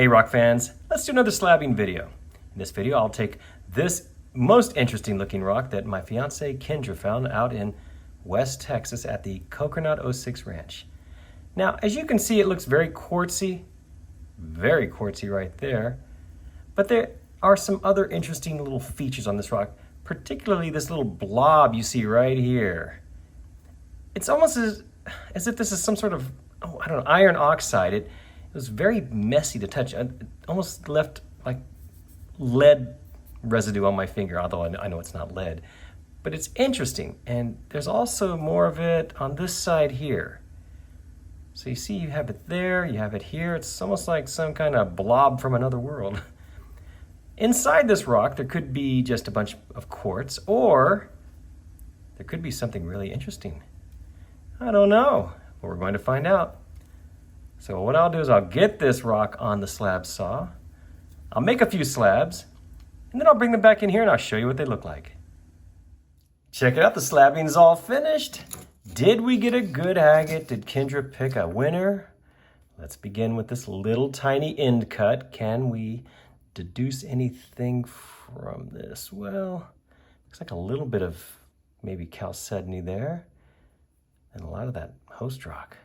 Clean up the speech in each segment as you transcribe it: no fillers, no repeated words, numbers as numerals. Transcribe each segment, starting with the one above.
Hey rock fans, let's do another slabbing video. In this video I'll take this most interesting looking rock that my fiance Kendra found out in West Texas at the Coconut 06 Ranch. Now as you can see, it looks very quartzy right there, but there are some other interesting little features on this rock, particularly this little blob you see right here. It's almost as if this is some sort of, I don't know, iron oxide. It was very messy to touch. It almost left like lead residue on my finger, although I know it's not lead. But it's interesting, and there's also more of it on this side here. So you see, you have it there, you have it here. It's almost like some kind of blob from another world. Inside this rock, there could be just a bunch of quartz, or there could be something really interesting. I don't know, but we're going to find out. So what I'll do is I'll get this rock on the slab saw, I'll make a few slabs, and then I'll bring them back in here and I'll show you what they look like. Check it out, the slabbing is all finished. Did we get a good agate? Did Kendra pick a winner? Let's begin with this little tiny end cut. Can we deduce anything from this? Well, looks like a little bit of maybe chalcedony there, and a lot of that host rock.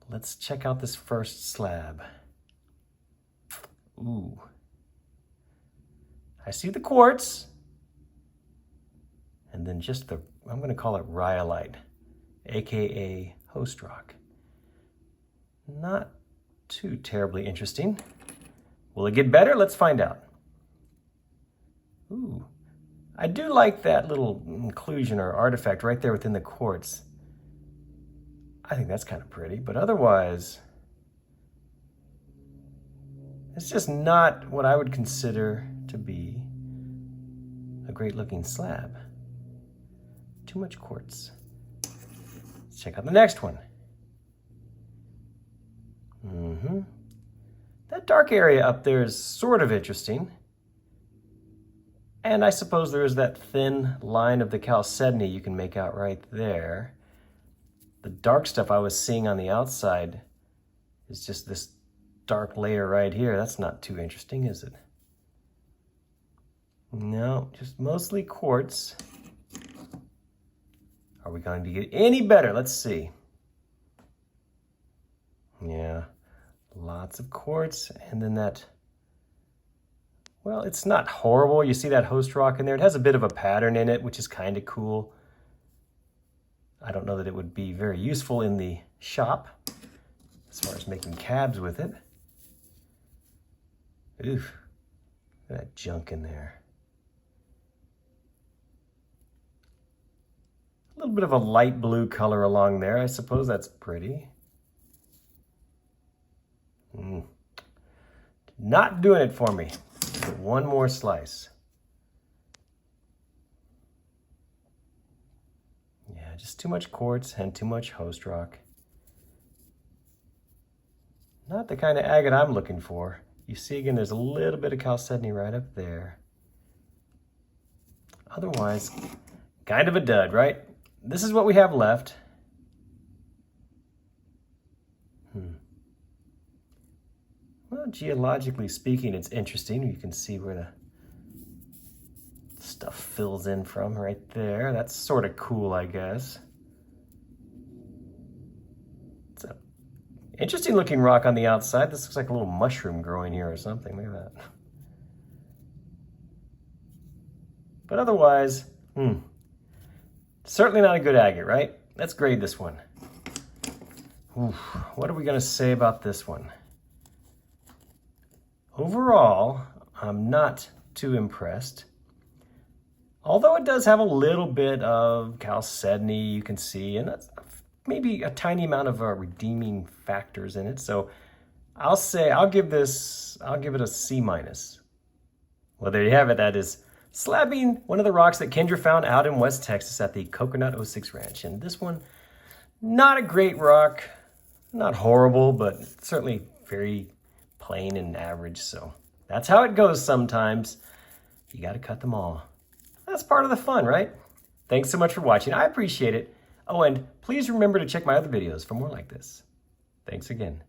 Let's check out this first slab. Ooh. I see the quartz, and then just the, I'm gonna call it rhyolite, AKA host rock. Not too terribly interesting. Will it get better? Let's find out. Ooh, I do like that little inclusion or artifact right there within the quartz. I think that's kind of pretty, but otherwise, it's just not what I would consider to be a great looking slab. Too much quartz. Let's check out the next one. That dark area up there is sort of interesting. And I suppose there is that thin line of the chalcedony you can make out right there. The dark stuff I was seeing on the outside is just this dark layer right here. That's not too interesting, is it? No, just mostly quartz. Are we going to get any better? Let's see. Yeah, lots of quartz, and then that, well, it's not horrible. You see that host rock in there? It has a bit of a pattern in it, which is kind of cool. I don't know that it would be very useful in the shop as far as making cabs with it. Oof, look at that junk in there. A little bit of a light blue color along there. I suppose that's pretty. Not doing it for me. Get one more slice. Yeah, just too much quartz and too much host rock. Not the kind of agate I'm looking for. You see again, there's a little bit of chalcedony right up there. Otherwise, kind of a dud, right? This is what we have left. Well, geologically speaking, it's interesting. You can see where the stuff fills in from right there. That's sort of cool, I guess. It's an interesting looking rock on the outside. This looks like a little mushroom growing here or something. Look at that. But otherwise, certainly not a good agate, right? Let's grade this one. Oof, what are we gonna say about this one? Overall, I'm not too impressed. Although it does have a little bit of chalcedony, you can see, and that's maybe a tiny amount of redeeming factors in it. So I'll give it a C-. Well, there you have it. That is slabbing, one of the rocks that Kendra found out in West Texas at the Coconut 06 Ranch. And this one, not a great rock, not horrible, but certainly very plain and average. So that's how it goes sometimes. You got to cut them all. That's part of the fun, right? Thanks so much for watching. I appreciate it. Oh, and please remember to check my other videos for more like this. Thanks again.